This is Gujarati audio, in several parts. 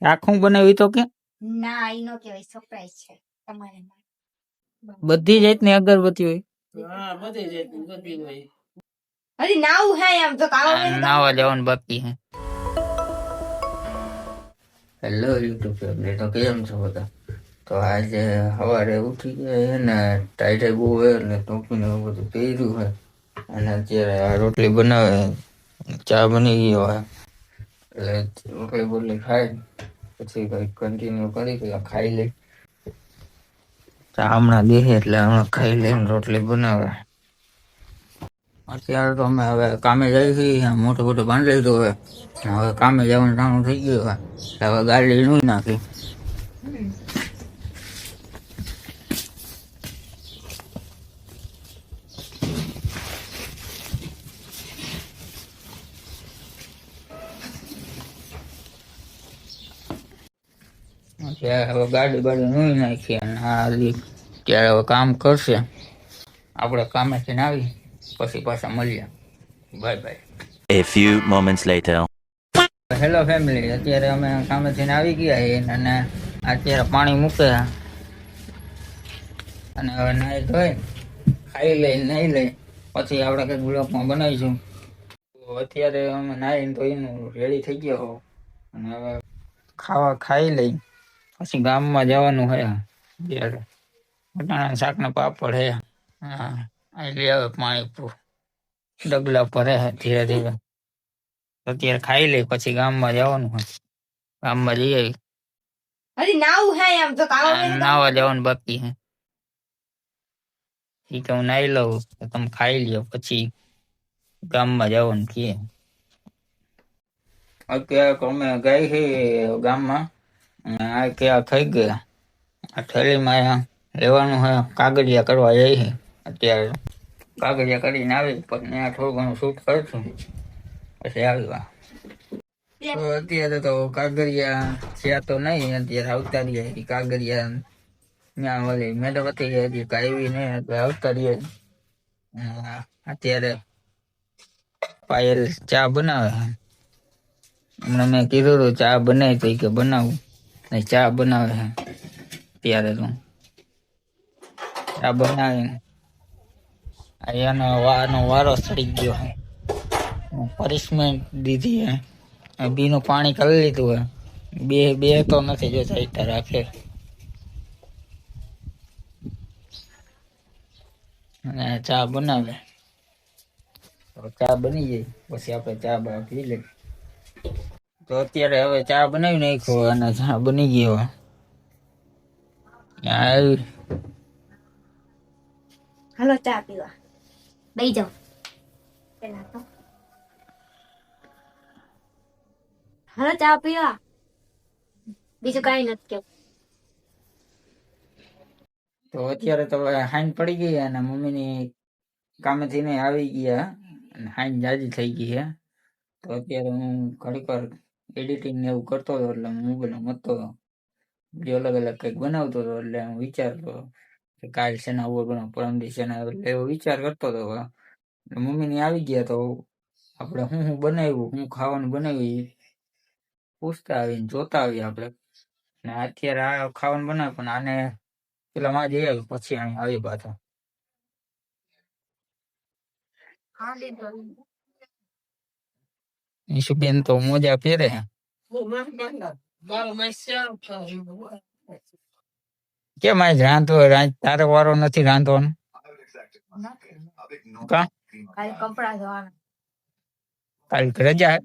આખું બનાવ્યું તો કે ના ઈ નો કહેવાય, સરપ્રાઈઝ છે તમારે. બધી જાતની અગરબત્તી હોય? હા, બધી જાતની બધી હોય. હજી નાવું હે એમ તો નાવા જવાનું બાકી હે. હેલો યુટ્યુબ ફેમિલી, તો કેમ છો બધા? તો આજે સવારે ઉઠી ગયા ને ટાઈટે બહુ હોય એટલે ટોપીને એવું બધું પહેર્યું હોય અને અત્યારે રોટલી બનાવે, ચા બની ગયો હોય એટલે રોટલી બોટલી ખાઈ પછી કંઈક કન્ટિન્યુ કરી પેલા ખાઈ લઈ. ચા હમણાં દેહે એટલે હમણાં ખાઈ લઈને રોટલી બનાવે. અત્યારે તો અમે હવે કામે જઈએ છીએ, મોટું મોટું બાંધી લીધું હવે કામે જવાનું ટાણું થઈ ગયું હોય એટલે હવે ગાડી નું નાખી. હવે ગાડી બાડી નું નાખી અને ત્યારે હવે કામ કરશે. આપણે કામેથી આવી પછી પાછા મળીએ. Bye bye. A few moments later. Hello family, અત્યારે અમે કામેથી આવી ગયા અને અત્યારે પાણી મૂકે અને હવે નાહી ધોઈ ખાઈ લઈ નાહી લઈ પછી આપણે કંઈક બ્લોકમાં બનાવીશું. અત્યારે અમે નાહીને ધોઈને રેડી થઈ ગયો અને હવે ખાવા ખાઈ લઈ પછી ગામમાં જવાનું હે. અત્યારે બટાણા શાકના પાપડ હે. હા, અહીં લઈ આવે પાણી ડગલા ભરે હે ધીરે ધીરે. અત્યારે ખાઈ લઈ પછી ગામમાં જવાનું હોય. ગામમાં જઈ આવી. હજી નાવું હે એમ તો નાવા જવાનું બાકી હે. ઠીક, હું નાઈ લઉં તમે ખાઈ લ્યો પછી ગામમાં જવાનું કીએ. અત્યારે અમે ગઈ છે ગામમાં આ ક્યાં થઈ ગયા. આ થેલીમાં લેવાનું હોય, કાગળિયા કરવા જઈ છે. અત્યારે કાગળિયા કરીને આવી પછી ત્યાં થોડું ઘણું શૂટ કરશું પછી આવ્યા. તો અત્યારે તો કાગળિયા થયા તો નહીં, અત્યારે આવતા રહ્યા કાગળિયા ત્યાં ઓલી મેડમ હતી હજી કાંઈ નહીં એટલે આવતા રહ્યા. અત્યારે પાયલ ચા બનાવે. હમણાં મેં કીધું હતું ચા બનાવી તો કે બનાવું નહીં, ચા બનાવે છે. ત્યારે તો ચા બનાવીને એનો વારો ચડી ગયો હે. પનિશમેન્ટ દીધી હે. બીનું પાણી કરી લીધું હે. બે તો નથી જો ચાઈતા રાખે અને ચા બનાવે. ચા બની જાય પછી આપણે ચા બા પી લઈએ. તો અત્યારે હવે ચા બનાવી નાખ્યો અને ચા બની ગયો. હાલો ચા પીવા બેસી જાઓ પેલા તો. હાલો ચા પીવા, બીજું કઈ નથી કેવું. તો અત્યારે તો હાઈન પડી ગઈ અને મમ્મીની કામેથી ને આવી ગયા અને હાઈન જાજી થઈ ગઈ છે. તો અત્યારે હું ઘડીક વાર એડિટિંગ ને એવું કરતો હતો એટલે મોબાઈલ મતો જે અલગ અલગ કંઈક બનાવતો હતો એટલે હું વિચારતો કે કાલ શેના ઉપર બનાવ, પરમ દિવસ શેના, એટલે એવો વિચાર કરતો હતો. મમ્મીની આવી ગયા તો આપણે હું બનાવ્યું, હું ખાવાનું બનાવ્યું પૂછતા આવીને જોતા આવીએ આપણે. ને અત્યારે આ ખાવાનું બનાવે પણ આને પેલા માં જઈ આવ્યું પછી અહીં આવી પાછા. ઈશુબેન તો મોજા પહેરે. કેમ આજ રાંધવો? તારો વારો નથી રાંધવાનો? કા કપડા ધોવાના કાલ રજા?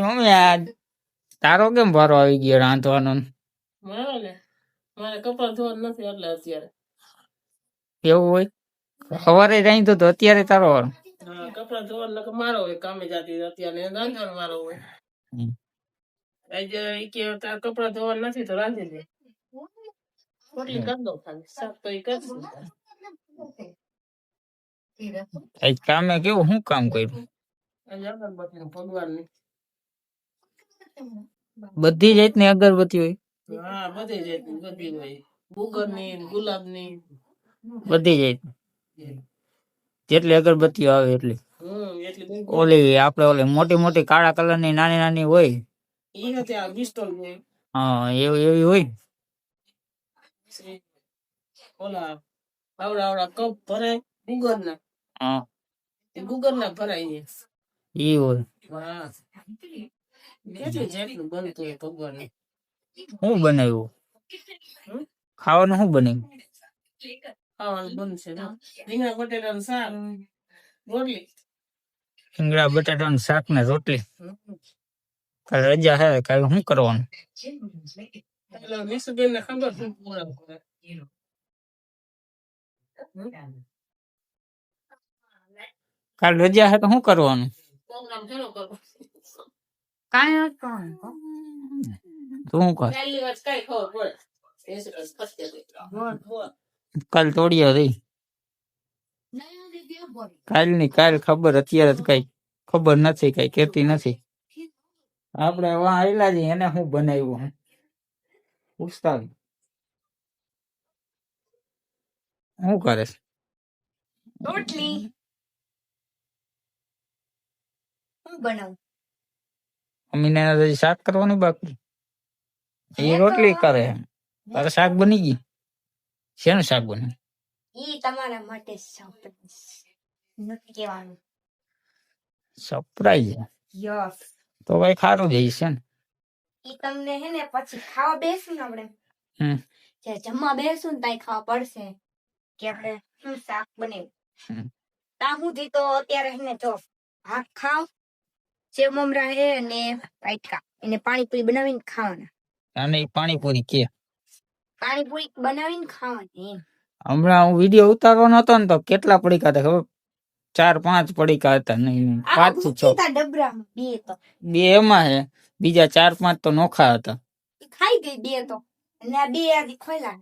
મમ્મી આ તારો કેમ વારો આવી ગયો રાંધવાનો? મારે કપડા ધોવાનું નથી એટલે અત્યારે એવું હોય? સવારે રાંધ્યો તો અત્યારે તારો વારો? કપડા ધોવાનું મારો હોય, કામે જાતી અત્યારે રાંધવાનું મારો હોય. આજે કે તાર કપડા ધોવાનું નથી તો રાંધી દે. રોટલી કરી દો ખાલી, શાક તો એ કરશું. કામે કેવું શું કામ કર્યું? અગરબત્તી ભગવાનની બધી જાતની અગરબત્તી હોય? હા, બધી જાતની બધી હોય. ગુગળની, ગુલાબની, બધી જાતની જેટલી અગરબત્તીઓ આવે એટલી. એટલી બધી ઓલી આપણે ઓલી મોટી મોટી કાળા કલરની નાની નાની હોય. ઈ નથી આ પિસ્તોલ છે. હા એવી હોય. ઓલા આવડા કપ ભરાય ગુગરના, હા એ ગુગરના ભરાય છે. ઈ હોય. હા કેટલી જેટલું બનતું હોય ભગવાન. શું બનાવ્યું? હમ? ખાવાનું શું બનાવ્યું? ખાવાનું બનશે જો. રીંગણા બટેટાનું શાક, રોટલી. રીંગણા બટાટાનું શાક ને રોટલી. હમ. કાલ રજા હે, કાલ શું કરવાનું? એટલે નિશુબેનને ખબર શું પૂરા કરે. કાલ રજા હે તો શું કરવાનું? પ્રોગ્રામ શરૂ કરો. કાંઈ નથી કરવાનું. શું કર? પહેલી વાર કઈ ખબર પડે. નિશુબેન ફરતે ગઈ. કાલ તોડીએ રહી. કાલ ખબર, અત્યારે તો કઈ ખબર નથી, કઈ કેતી નથી. આપણે વાં આયલા છીએ, એને શું બનાવ્યું પૂછતા શું કરે છે? રોટલી હું બનાવું? અમીને હજી શાક કરવાનું બાકી. એ રોટલી કરે. તારે શાક બની ગઈ? શેનું શાક બને? ઈ તમારા માટે સરપ્રાઈઝ નથી કહેવાનું. સરપ્રાઈઝ? યસ. તો કઈ ખારું જ છે ને. ઈ તમને હે ને પછી ખાવા બેસું ને આપણે, હમ. જે જમવા બેસું ને તાઈ ખાવા પડશે કે આપણે શું શાક બનાવ્યું. હમ. ત્યાં સુધી તો અત્યારે હે ને જો ભાત ખાવ, સેવ મમરા હે ને પાટકા, એને પાણીપુરી બનાવીને ખાવાના. અને ઈ પાણીપુરી કે પાણીપુરી બનાવીને ખાવાની એમ. હમણાં હું વિડીયો ઉતારવાનો હતો ને તો કેટલા પડીકા હતા ખબર? 4-5 પડીકા હતા. નહીં 5 થી 6 ડબરામાં બે તો બે એમાં હે, બીજા 4-5 તો નોખા હતા. ખાઈ ગઈ બે તો, અને આ બે આજી ખોઈલા.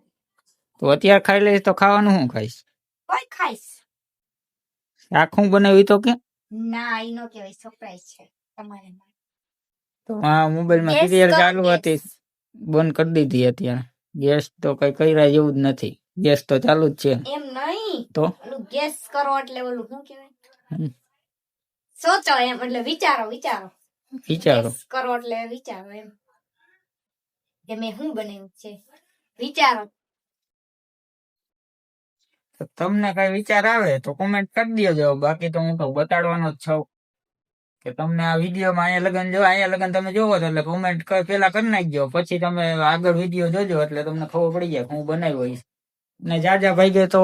તો અત્યારે ખાઈ લઈશ તો ખાવાનું શું ખાઈશ? કોઈ ખાઈશ? શાક શું બનાવ્યું તો કે? ના ઈ નો કહેવાય, સરપ્રાઈઝ છે તમારે માટે. તો આ મોબાઈલમાં Guess સિરિયલ કરો, ચાલુ guess. હતી, બંધ કરી દીધી અત્યારે. ગેસ તો કઈ કર્યા જેવું જ નથી, ગેસ તો ચાલુ જ છે. એમ નહીં, તો ઓલું ગેસ કરો એટલે ઓલું શું કહેવાય? હમ. સોચો એમ, એટલે વિચારો. વિચારો. Guess કરો એટલે વિચારો એમ કે મેં શું બનાવ્યું છે, વિચારો. તો તમને કઈ વિચાર આવે તો કોમેન્ટ કરી દેજો. બાકી તો હું તો બતાડવાનો જ છું કે તમને આ વિડીયોમાં અહીંયા લગન તમે જોવો છો એટલે કોમેન્ટ પેલા કરી નાખજો, પછી તમે આગળ વિડીયો જોજો એટલે તમને ખબર પડી જાય હું બનાવ્યો હોઈશ. ને જાજા ભાઈ તો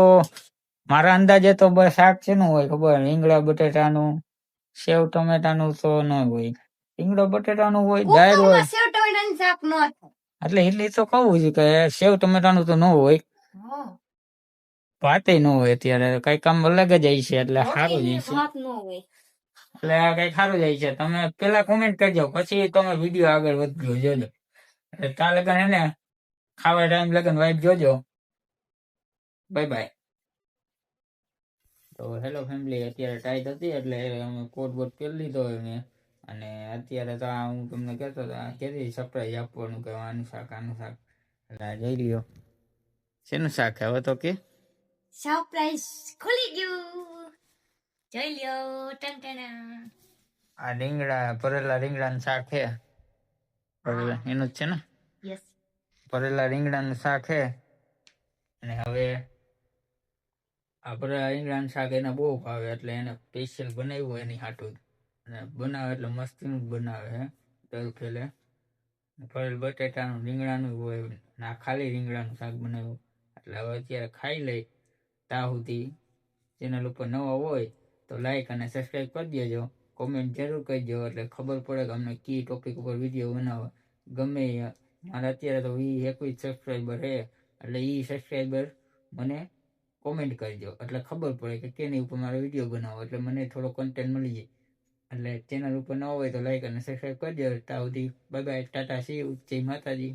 મારા અંદાજે તો બસ શાક છે નું હોય ખબર? રીંગણા બટેટાનું, સેવ ટમેટાનું તો ન હોય. રીંગણા બટેટાનું હોય, દાળ હોય. સેવ ટમેટાનું શાક ન હતું. એટલે તો કહું છું કે સેવ ટમેટાનું તો ન હોય, ભાતે ન હોય. અત્યારે કઈ કામ અલગ જ આવી છે એટલે સારું જ છે. ભાત ન હોય. એટલે આ કઈ સારું જાય છે. તમે પેલા કોમેન્ટ કરજો, પછી તમે વિડીયો આગળ વધજો જોજો. એટલે ત્યાં લગન એને ખાવા ટાઈમ લગન વાઈટ જોજો. Bye bye. તો હેલો ફેમિલી, અત્યારે ટાઈટ હતી એટલે અમે કોટ બોટ પહેરી લીધો મેં. અને અત્યારે તો આ હું તમને કહેતો હતો કેવી સરપ્રાઈઝ આપવાનું કે આનું શાક એટલે જોઈ લ્યો શેનું શાક હવે તો કે સરપ્રાઈઝ ખુલી ગયું, જોઈ લ્યો. ટનટના. આ ભરેલા રીંગણાનું શાક છે. એનું જ છે ને? યસ. ભરેલા રીંગણાનું શાક છે. અને હવે આ ભરેલા રીંગણાનું શાક એને બહુ ભાવે એટલે એને સ્પેશિયલ બનાવ્યું એની હાટું. અને બનાવે એટલે મસ્તીનું જ બનાવે હે. દર ફેલે ભરેલ બટેટાનું રીંગણાનું હોય ને આ ખાલી રીંગણાનું શાક બનાવ્યું. એટલે હવે અત્યારે ખાઈ લઈ. ત્યાં સુધી ચેનલ ઉપર નવા હોય તો લાઈક અને સબસ્ક્રાઈબ કરી દેજો. કોમેન્ટ જરૂર કરજો એટલે ખબર પડે કે અમને કી ટોપિક ઉપર વિડીયો બનાવવા ગમે. મારે અત્યારે તો 21 સબસ્ક્રાઈબર છે એટલે સબસ્ક્રાઈબર મને કોમેન્ટ કરજો એટલે ખબર પડે કે કેની ઉપર મારો વિડીયો બનાવો, એટલે મને થોડો કન્ટેન્ટ મળી જાય. એટલે ચેનલ ઉપર ન હોય તો લાઈક અને સબસ્ક્રાઈબ કરજો. ત્યાં સુધી bye bye, Tata, C you, જય માતાજી.